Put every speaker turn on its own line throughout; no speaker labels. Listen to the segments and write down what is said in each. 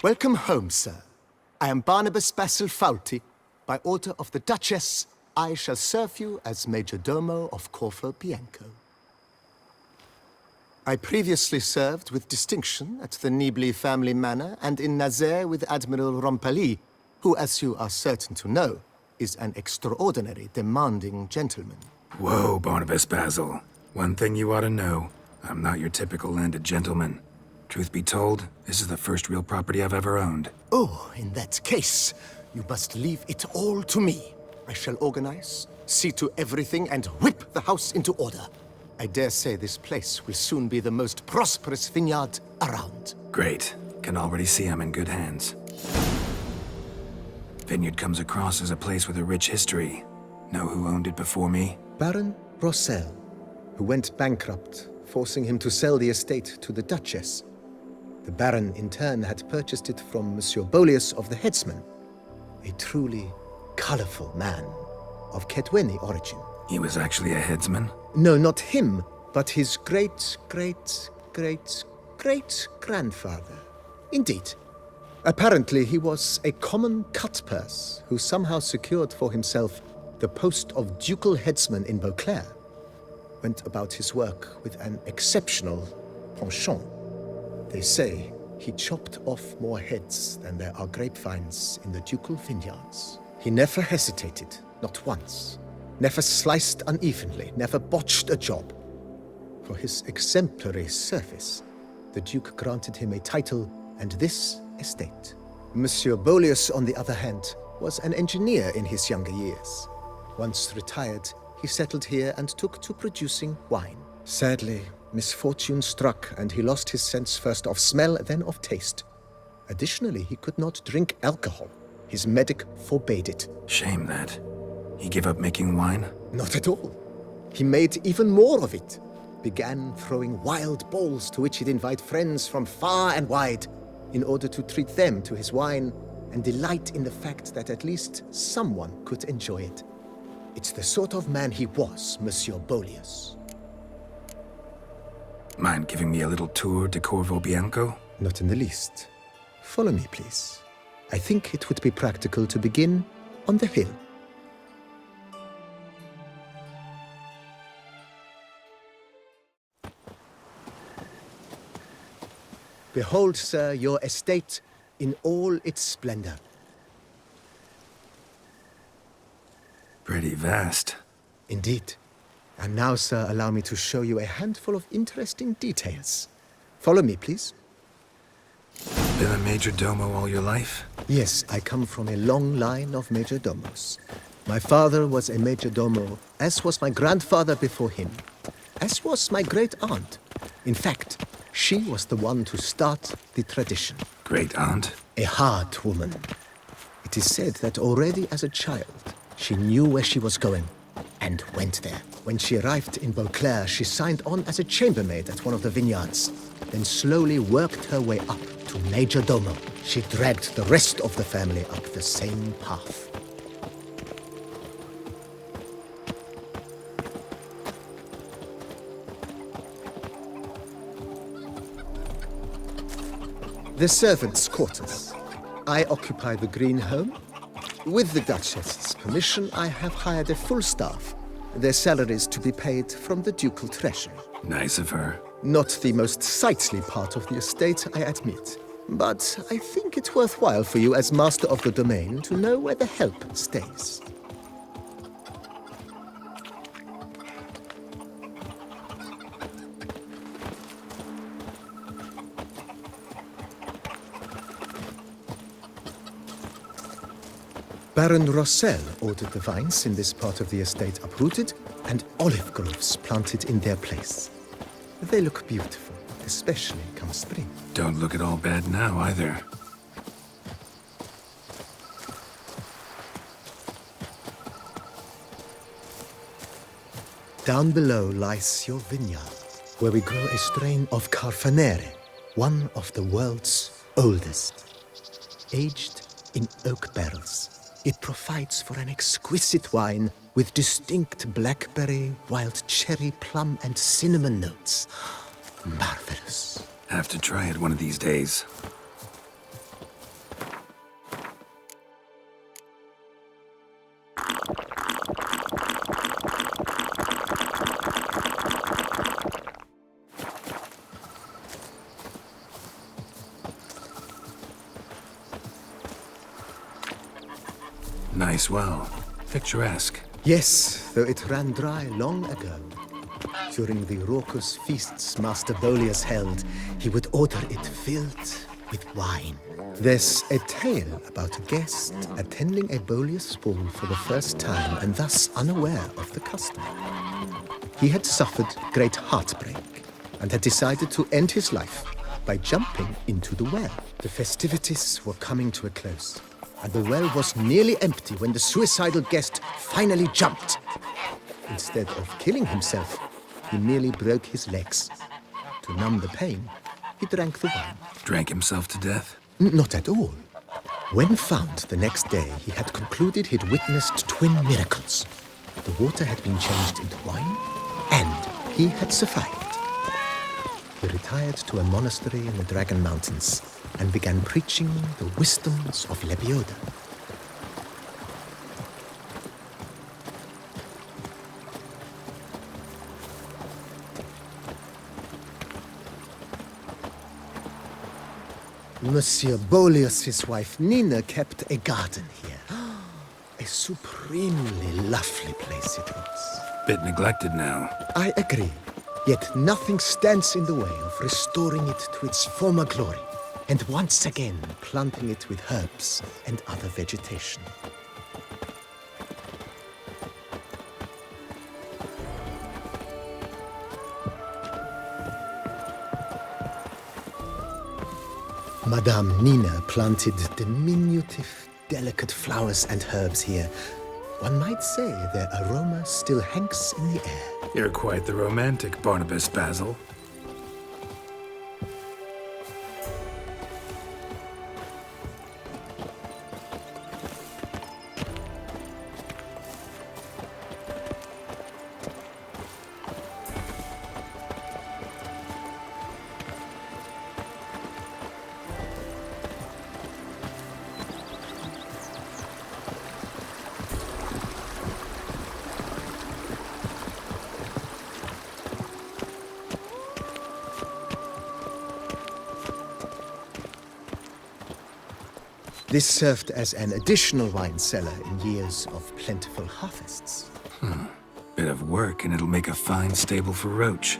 Welcome home, sir. I am Barnabas Basil Fawlty. By order of the Duchess, I shall serve you as Major Domo of Corvo Bianco. I previously served with distinction at the Nibli family manor and in Nazaire with Admiral Rompali, who, as you are certain to know, is an extraordinary, demanding gentleman.
Whoa, Barnabas Basil. One thing you ought to know. I'm not your typical landed gentleman. Truth be told, this is the first real property I've ever owned.
Oh, in that case, you must leave it all to me. I shall organize, see to everything, and whip the house into order. I dare say this place will soon be the most prosperous vineyard around.
Great. Can already see I'm in good hands. Vineyard comes across as a place with a rich history. Know who owned it before me?
Baron Rossel, who went bankrupt, forcing him to sell the estate to the Duchess. The Baron, in turn, had purchased it from Monsieur Bolius of the Headsman, a truly colorful man of Kedweni origin.
He was actually a headsman?
No, not him, but his great-great-great-great-grandfather. Indeed. Apparently, he was a common cutpurse who somehow secured for himself the post of ducal headsman in Beauclair. Went about his work with an exceptional penchant. They say he chopped off more heads than there are grapevines in the ducal vineyards. He never hesitated, not once. Never sliced unevenly, never botched a job. For his exemplary service, the Duke granted him a title and this estate. Monsieur Bolius, on the other hand, was an engineer in his younger years. Once retired, he settled here and took to producing wine. Sadly, misfortune struck and he lost his sense first of smell, then of taste. Additionally, he could not drink alcohol. His medic forbade it.
Shame that. He gave up making wine?
Not at all. He made even more of it. Began throwing wild balls to which he'd invite friends from far and wide in order to treat them to his wine and delight in the fact that at least someone could enjoy it. It's the sort of man he was, Monsieur Bolius.
Mind giving me a little tour de Corvo Bianco?
Not in the least. Follow me, please. I think it would be practical to begin on the hill. Behold, sir, your estate in all its splendor.
Pretty vast.
Indeed. And now, sir, allow me to show you a handful of interesting details. Follow me, please.
Been a major domo all your life?
Yes, I come from a long line of major domos. My father was a major domo, as was my grandfather before him, as was my great-aunt. In fact, she was the one to start the tradition.
Great-aunt?
A hard woman. It is said that already as a child, she knew where she was going and went there. When she arrived in Beauclair, she signed on as a chambermaid at one of the vineyards, then slowly worked her way up to Major Domo. She dragged the rest of the family up the same path. The servants' quarters. I occupy the green home. With the Duchess's permission, I have hired a full staff. Their salaries to be paid from the ducal treasury.
Nice of her.
Not the most sightly part of the estate, I admit. But I think it's worthwhile for you as master of the domain to know where the help stays. Baron Rossel ordered the vines in this part of the estate uprooted and olive groves planted in their place. They look beautiful, especially come spring.
Don't look at all bad now, either.
Down below lies your vineyard, where we grow a strain of Carfanere, one of the world's oldest. Aged in oak barrels, it provides for an exquisite wine with distinct blackberry, wild cherry, plum, and cinnamon notes. Marvelous.
Have to try it one of these days. Nice well. Picturesque.
Yes, though it ran dry long ago. During the raucous feasts Master Bolius held, he would order it filled with wine. There's a tale about a guest attending a Bolius ball for the first time and thus unaware of the custom. He had suffered great heartbreak and had decided to end his life by jumping into the well. The festivities were coming to a close, and the well was nearly empty when the suicidal guest finally jumped. Instead of killing himself, he merely broke his legs. To numb the pain, he drank the wine.
Drank himself to death?
Not at all. When found the next day, he had concluded he'd witnessed twin miracles. The water had been changed into wine, and he had survived. He retired to a monastery in the Dragon Mountains and began preaching the wisdoms of Lebioda. Monsieur Bolius's wife Nina kept a garden here. A supremely lovely place it was.
Bit neglected now.
I agree. Yet nothing stands in the way of restoring it to its former glory, and once again planting it with herbs and other vegetation. Madame Nina planted diminutive, delicate flowers and herbs here. One might say their aroma still hangs in the air.
You're quite the romantic, Barnabas Basil.
This served as an additional wine cellar in years of plentiful harvests.
Bit of work and it'll make a fine stable for Roach.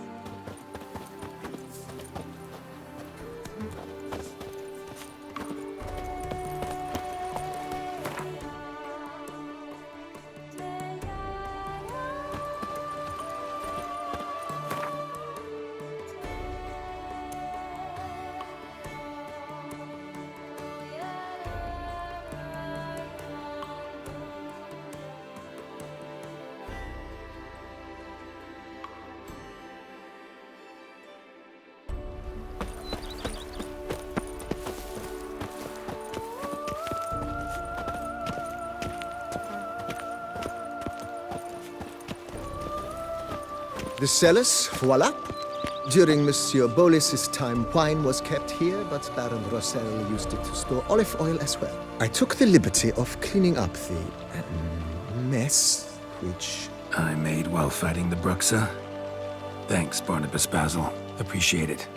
The cellars, voila. During Monsieur Bolis's time, wine was kept here, but Baron Rossel used it to store olive oil as well. I took the liberty of cleaning up the mess, which...
I made while fighting the Bruxa. Thanks, Barnabas Basil. Appreciate it.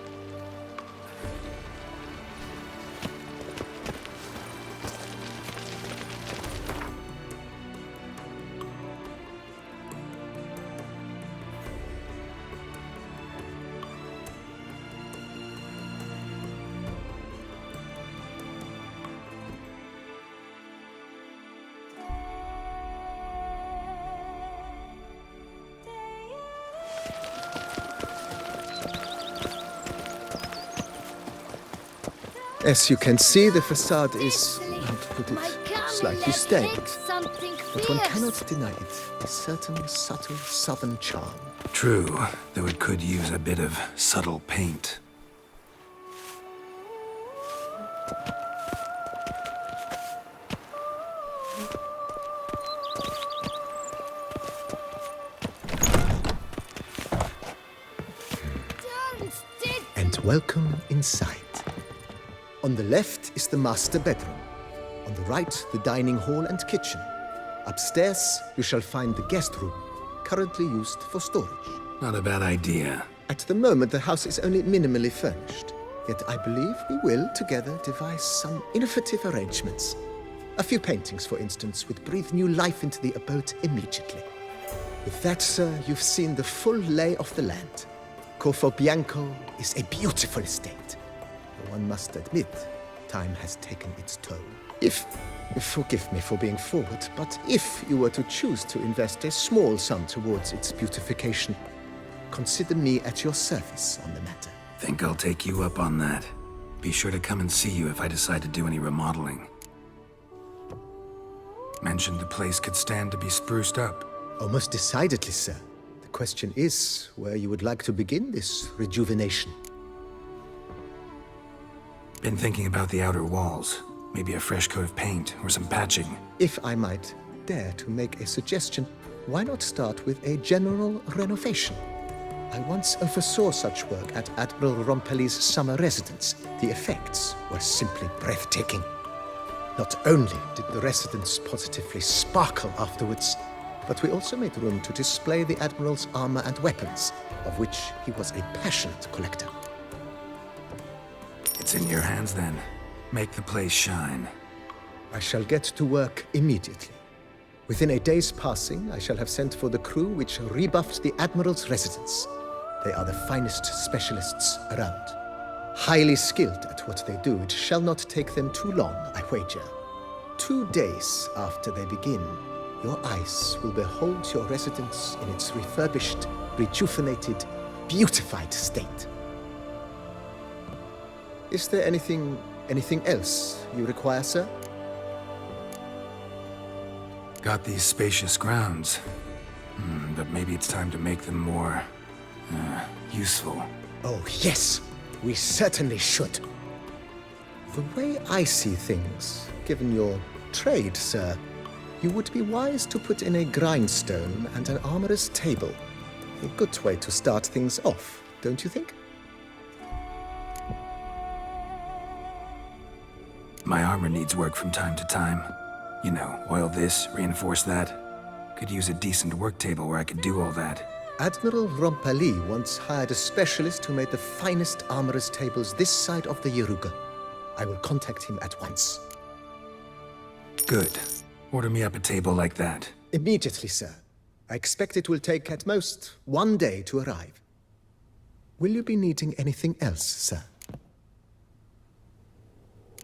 As you can see, the facade is, how to put it, slightly stained. But one cannot deny it, a certain subtle southern charm.
True, though it could use a bit of subtle paint.
And welcome inside. On the left is the master bedroom. On the right, the dining hall and kitchen. Upstairs, you shall find the guest room, currently used for storage.
Not a bad idea.
At the moment, the house is only minimally furnished. Yet I believe we will, together, devise some innovative arrangements. A few paintings, for instance, would breathe new life into the abode immediately. With that, sir, you've seen the full lay of the land. Corvo Bianco is a beautiful estate. One must admit, time has taken its toll. Forgive me for being forward, but if you were to choose to invest a small sum towards its beautification, consider me at your service on the matter.
Think I'll take you up on that. Be sure to come and see you if I decide to do any remodeling. Mentioned the place could stand to be spruced up.
Oh, most decidedly, sir. The question is where you would like to begin this rejuvenation.
Been thinking about the outer walls. Maybe a fresh coat of paint or some patching.
If I might dare to make a suggestion, why not start with a general renovation? I once oversaw such work at Admiral Rompelli's summer residence. The effects were simply breathtaking. Not only did the residence positively sparkle afterwards, but we also made room to display the Admiral's armor and weapons, of which he was a passionate collector.
It's in your hands then. Make the place shine.
I shall get to work immediately. Within a day's passing, I shall have sent for the crew which rebuffed the Admiral's residence. They are the finest specialists around. Highly skilled at what they do, it shall not take them too long, I wager. 2 days after they begin, your eyes will behold your residence in its refurbished, rejuvenated, beautified state. Is there anything else you require, sir?
Got these spacious grounds. But maybe it's time to make them more... useful.
Oh, yes! We certainly should. The way I see things, given your trade, sir, you would be wise to put in a grindstone and an armorer's table. A good way to start things off, don't you think?
My armor needs work from time to time. You know, oil this, reinforce that. Could use a decent work table where I could do all that.
Admiral Rompelli once hired a specialist who made the finest armorer's tables this side of the Yaruga. I will contact him at once.
Good. Order me up a table like that.
Immediately, sir. I expect it will take at most 1 day to arrive. Will you be needing anything else, sir?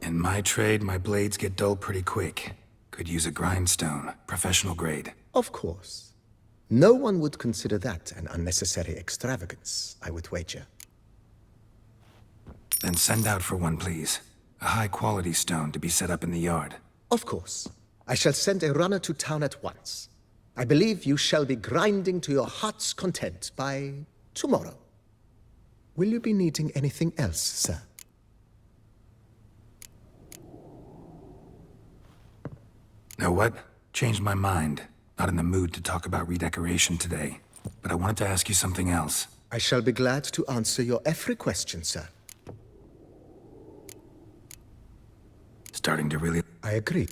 In my trade, my blades get dull pretty quick. Could use a grindstone, professional grade.
Of course. No one would consider that an unnecessary extravagance, I would wager.
Then send out for one, please. A high-quality stone to be set up in the yard.
Of course. I shall send a runner to town at once. I believe you shall be grinding to your heart's content by tomorrow. Will you be needing anything else, sir?
Know what? Changed my mind. Not in the mood to talk about redecoration today. But I wanted to ask you something else.
I shall be glad to answer your every question, sir.
Starting to really...
I agree.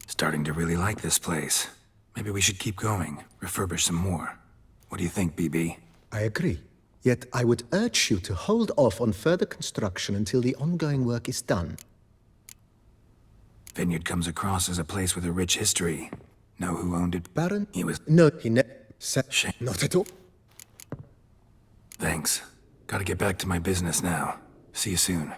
Starting to really like this place. Maybe we should keep going, refurbish some more. What do you think, BB?
I agree. Yet I would urge you to hold off on further construction until the ongoing work is done.
Vineyard comes across as a place with a rich history. Know who owned it?
Baron?
He was...
No, he
Shame.
Not at all.
Thanks. Gotta get back to my business now. See you soon.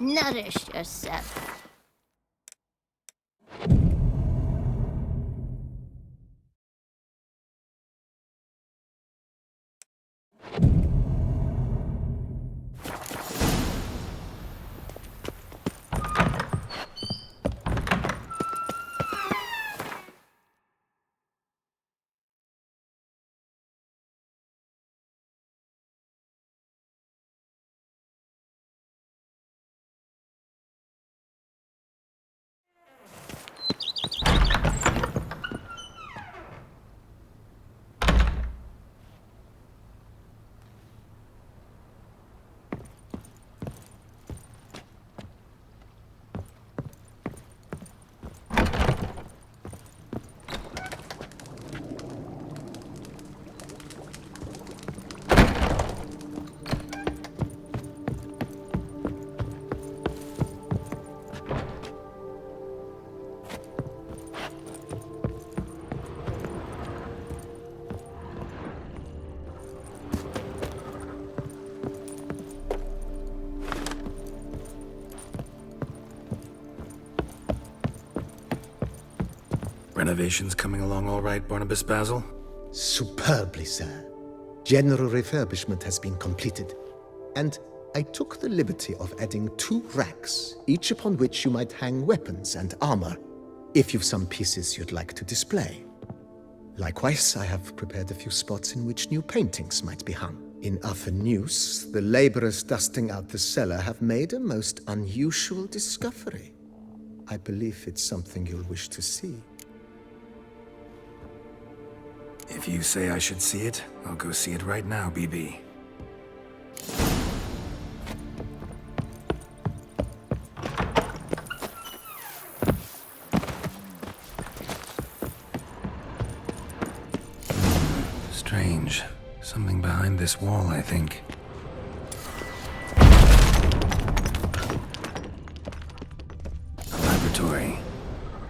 Nourish yourself.
Renovations coming along all right, Barnabas Basil?
Superbly, sir. General refurbishment has been completed, and I took the liberty of adding 2 racks, each upon which you might hang weapons and armor, if you've some pieces you'd like to display. Likewise, I have prepared a few spots in which new paintings might be hung. In other news, the laborers dusting out the cellar have made a most unusual discovery. I believe it's something you'll wish to see.
If you say I should see it, I'll go see it right now, BB. Strange. Something behind this wall, I think. A laboratory.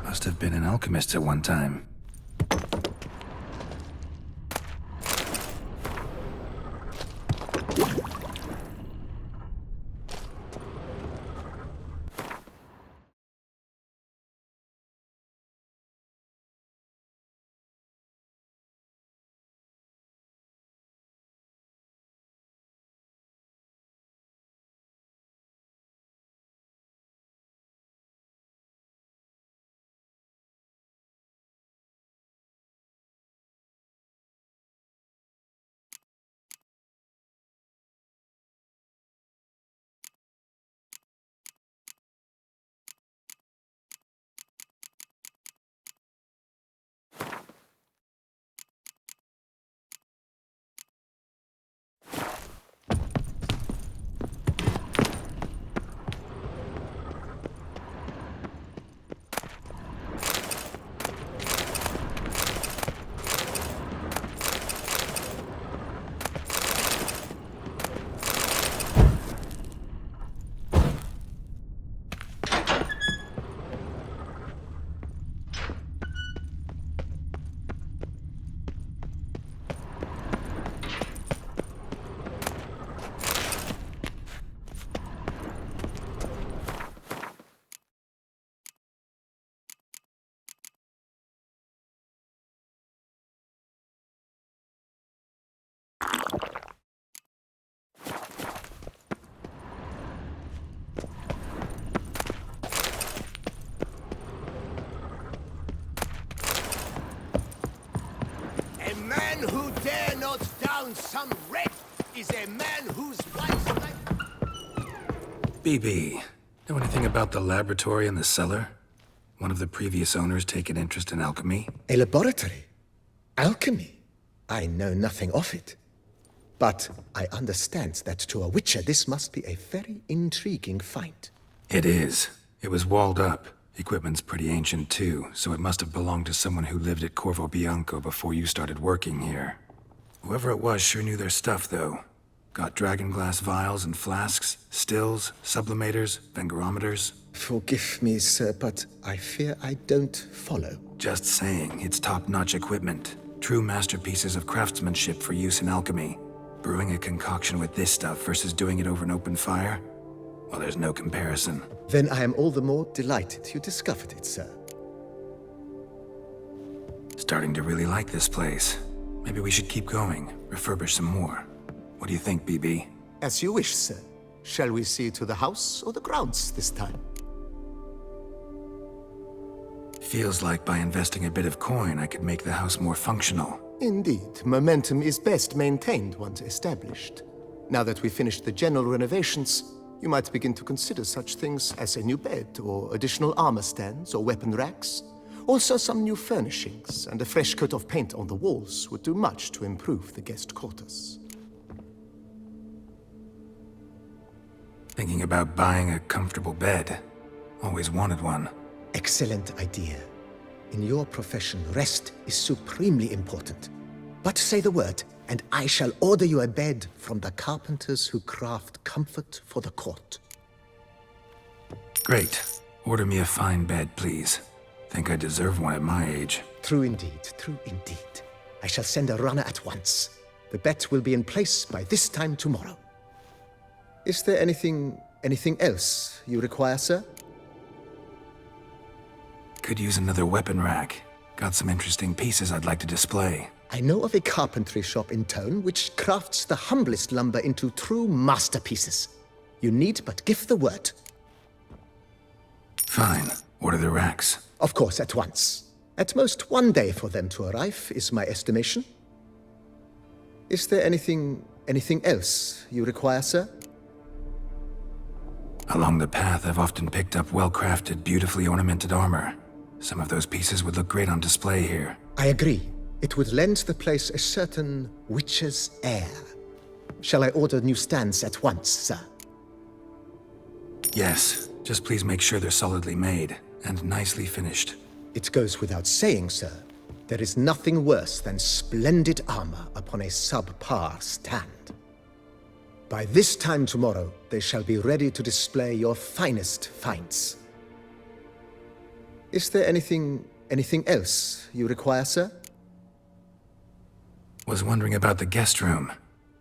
Must have been an alchemist at one time.
Who dare not down some wreck is a man whose life's like...
BB, know anything about the laboratory in the cellar? One of the previous owners take an interest in alchemy?
A laboratory? Alchemy? I know nothing of it. But I understand that to a witcher this must be a very intriguing find.
It is. It was walled up. Equipment's pretty ancient too, so it must have belonged to someone who lived at Corvo Bianco before you started working here. Whoever it was sure knew their stuff, though. Got dragonglass vials and flasks, stills, sublimators, vengerometers.
Forgive me, sir, but I fear I don't follow.
Just saying, it's top-notch equipment. True masterpieces of craftsmanship for use in alchemy. Brewing a concoction with this stuff versus doing it over an open fire? Well, there's no comparison.
Then I am all the more delighted you discovered it, sir.
Starting to really like this place. Maybe we should keep going, refurbish some more. What do you think, BB?
As you wish, sir. Shall we see to the house or the grounds this time?
Feels like by investing a bit of coin, I could make the house more functional.
Indeed, momentum is best maintained once established. Now that we've finished the general renovations, you might begin to consider such things as a new bed, or additional armor stands, or weapon racks. Also, some new furnishings and a fresh coat of paint on the walls would do much to improve the guest quarters.
Thinking about buying a comfortable bed. Always wanted one.
Excellent idea. In your profession, rest is supremely important. But say the word, and I shall order you a bed from the carpenters who craft comfort for the court.
Great. Order me a fine bed, please. Think I deserve one at my age.
True indeed, true indeed. I shall send a runner at once. The bet will be in place by this time tomorrow. Is there anything else you require, sir?
Could use another weapon rack. Got some interesting pieces I'd like to display.
I know of a carpentry shop in town which crafts the humblest lumber into true masterpieces. You need but give the word.
Fine. Order the racks.
Of course, at once. At most 1 day for them to arrive, is my estimation. Is there anything else you require, sir?
Along the path, I've often picked up well-crafted, beautifully ornamented armor. Some of those pieces would look great on display here.
I agree. It would lend the place a certain witch's air. Shall I order new stands at once, sir?
Yes. Just please make sure they're solidly made and nicely finished.
It goes without saying, sir. There is nothing worse than splendid armor upon a subpar stand. By this time tomorrow, they shall be ready to display your finest finds. Is there anything else you require, sir?
Was wondering about the guest room.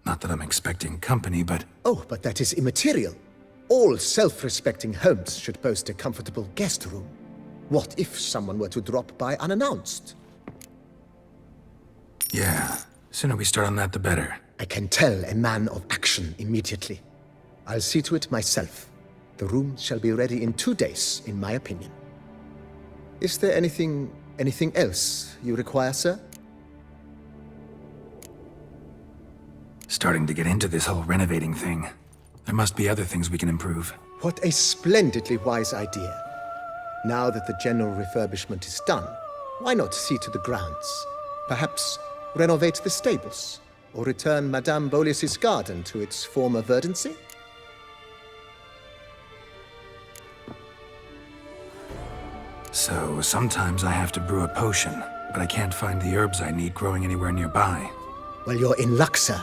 Not that I'm expecting company, but...
Oh, but that is immaterial. All self-respecting homes should boast a comfortable guest room. What if someone were to drop by unannounced?
Yeah. Sooner we start on that, the better.
I can tell a man of action immediately. I'll see to it myself. The room shall be ready in 2 days, in my opinion. Is there anything else you require, sir?
Starting to get into this whole renovating thing. There must be other things we can improve.
What a splendidly wise idea. Now that the general refurbishment is done, why not see to the grounds? Perhaps renovate the stables, or return Madame Bolis's garden to its former verdancy?
So, sometimes I have to brew a potion, but I can't find the herbs I need growing anywhere nearby.
Well, you're in luck, sir.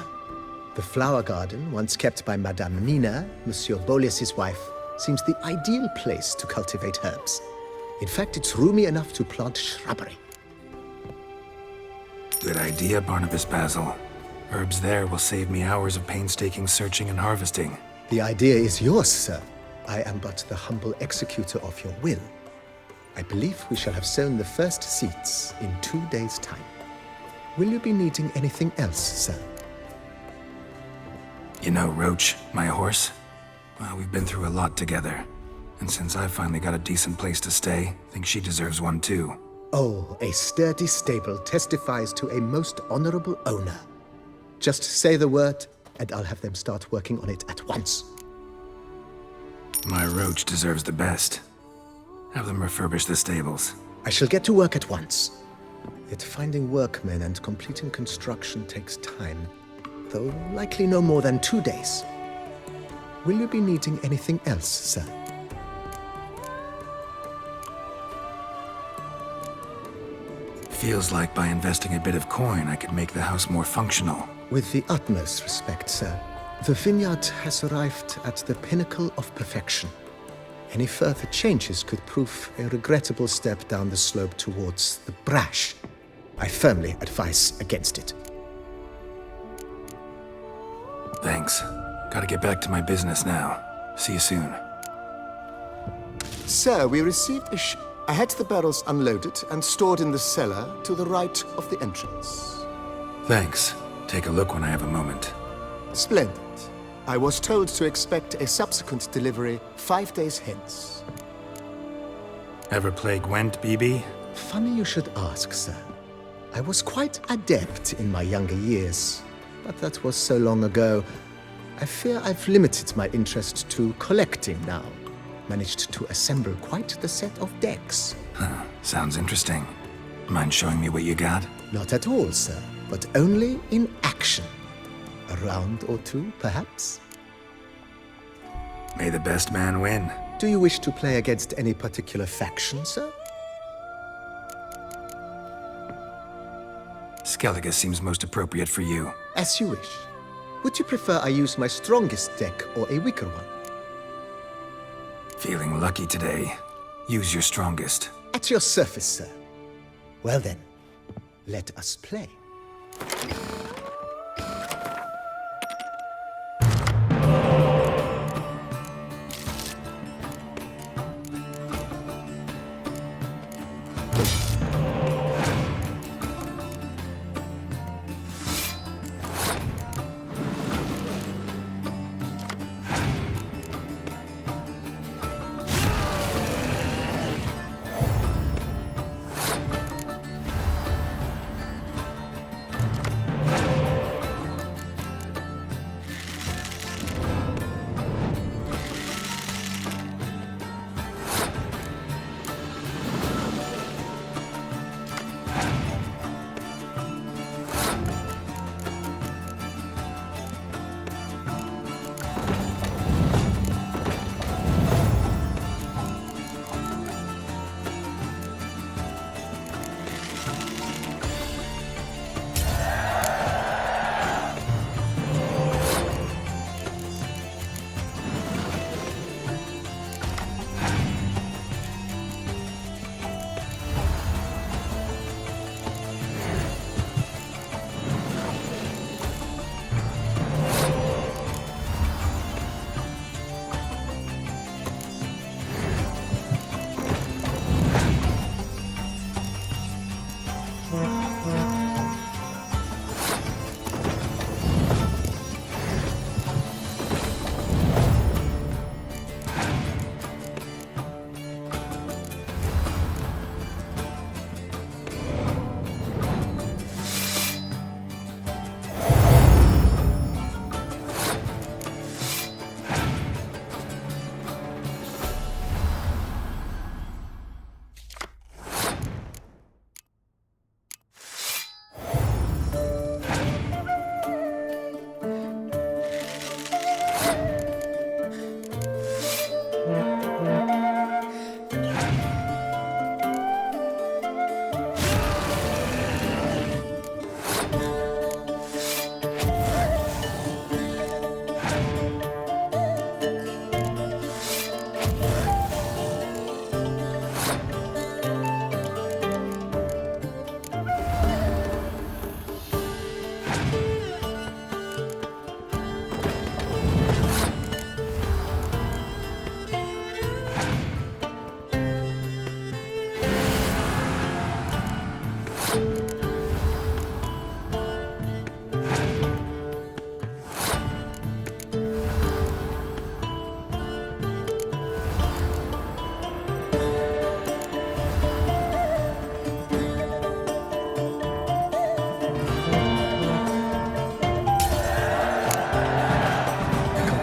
The flower garden, once kept by Madame Nina, Monsieur Bolis's wife, seems the ideal place to cultivate herbs. In fact, it's roomy enough to plant shrubbery.
Good idea, Barnabas Basil. Herbs there will save me hours of painstaking searching and harvesting.
The idea is yours, sir. I am but the humble executor of your will. I believe we shall have sown the first seeds in 2 days' time. Will you be needing anything else, sir?
You know, Roach, my horse? Well, we've been through a lot together. And since I've finally got a decent place to stay, I think she deserves one too.
Oh, a sturdy stable testifies to a most honorable owner. Just say the word, and I'll have them start working on it at once.
My Roach deserves the best. Have them refurbish the stables.
I shall get to work at once. Yet finding workmen and completing construction takes time, though likely no more than 2 days. Will you be needing anything else, sir?
Feels like by investing a bit of coin, I could make the house more functional.
With the utmost respect, sir. The vineyard has arrived at the pinnacle of perfection. Any further changes could prove a regrettable step down the slope towards the brash. I firmly advise against it.
Thanks. Gotta get back to my business now. See you soon.
Sir, we received I had the barrels unloaded and stored in the cellar to the right of the entrance.
Thanks. Take a look when I have a moment.
Splendid. I was told to expect a subsequent delivery 5 days hence.
Ever play Gwent, BB?
Funny you should ask, sir. I was quite adept in my younger years, but that was so long ago. I fear I've limited my interest to collecting now. Managed to assemble quite the set of decks.
Huh. Sounds interesting. Mind showing me what you got?
Not at all, sir, but only in action. A round or two, perhaps?
May the best man win.
Do you wish to play against any particular faction, sir?
Skellige seems most appropriate for you.
As you wish. Would you prefer I use my strongest deck or a weaker one?
Feeling lucky today. Use your strongest.
At your service, sir. Well then, let us play.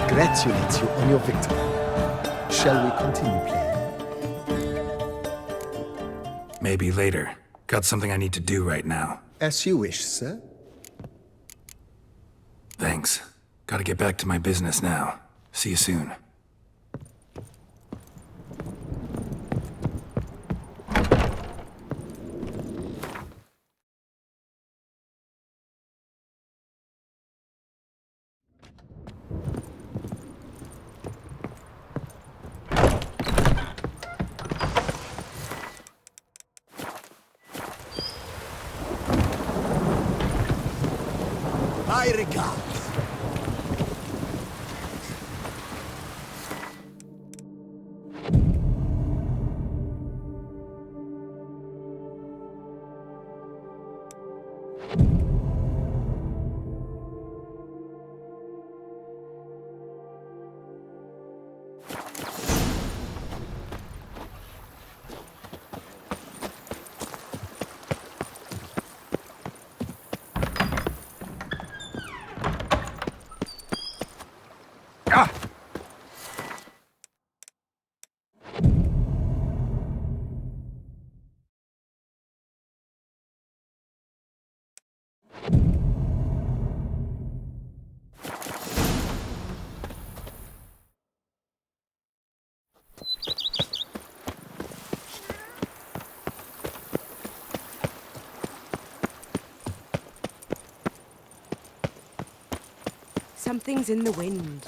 Congratulate you on your victory. Shall we continue playing?
Maybe later. Got something I need to do right now.
As you wish, sir.
Thanks. Gotta get back to my business now. See you soon.
My regards.
Something's in the wind.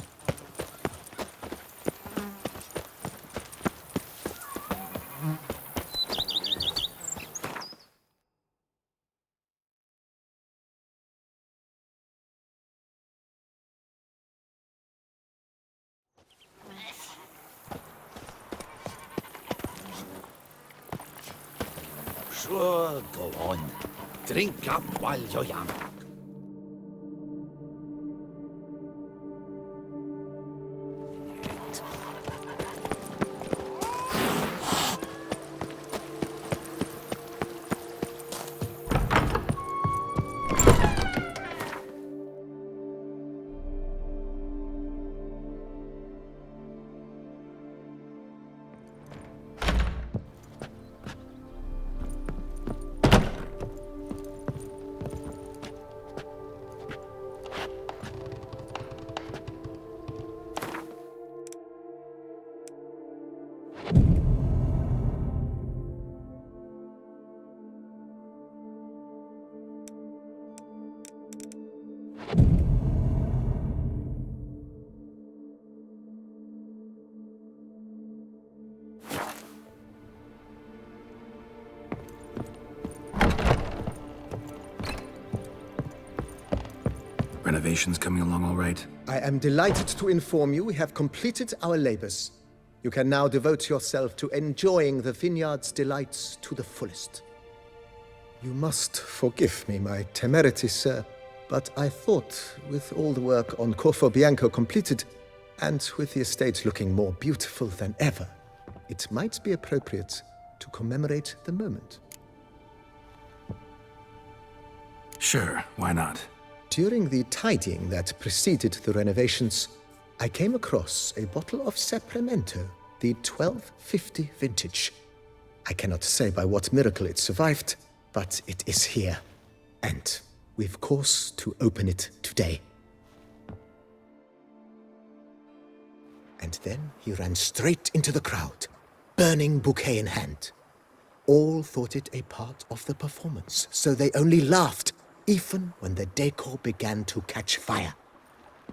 Sure, go on. Drink up while you're young.
Renovations coming along all right?
I am delighted to inform you we have completed our labors. You can now devote yourself to enjoying the vineyard's delights to the fullest. You must forgive me my temerity, sir, but I thought with all the work on Corvo Bianco completed, and with the estate looking more beautiful than ever, it might be appropriate to commemorate the moment.
Sure, why not?
During the tidying that preceded the renovations, I came across a bottle of Sapramento, the 1250 vintage. I cannot say by what miracle it survived, but it is here. And we've cause to open it today. And then he ran straight into the crowd, burning bouquet in hand. All thought it a part of the performance, so they only laughed, even when the decor began to catch fire.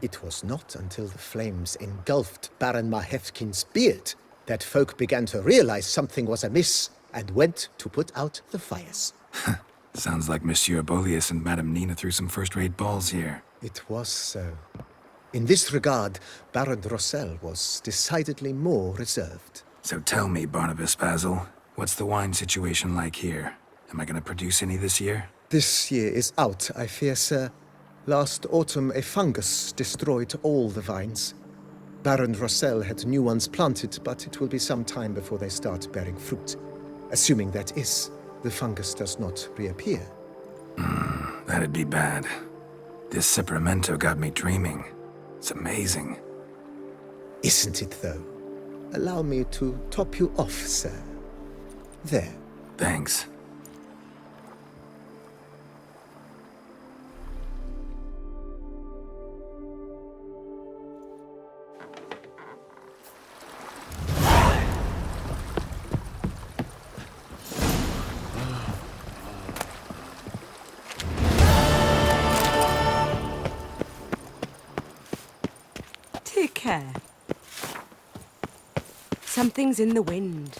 It was not until the flames engulfed Baron Mahevkin's beard that folk began to realize something was amiss and went to put out the fires.
Sounds like Monsieur Bolius and Madame Nina threw some first-rate balls here.
It was so. In this regard, Baron Rossel was decidedly more reserved.
So tell me, Barnabas Basil, what's the wine situation like here? Am I gonna produce any this year?
This year is out, I fear, sir. Last autumn, a fungus destroyed all the vines. Baron Rossel had new ones planted, but it will be some time before they start bearing fruit. Assuming that is, the fungus does not reappear.
That'd be bad. This Sapramento got me dreaming. It's amazing.
Isn't it, though? Allow me to top you off, sir. There.
Thanks.
Take care. Something's in the wind.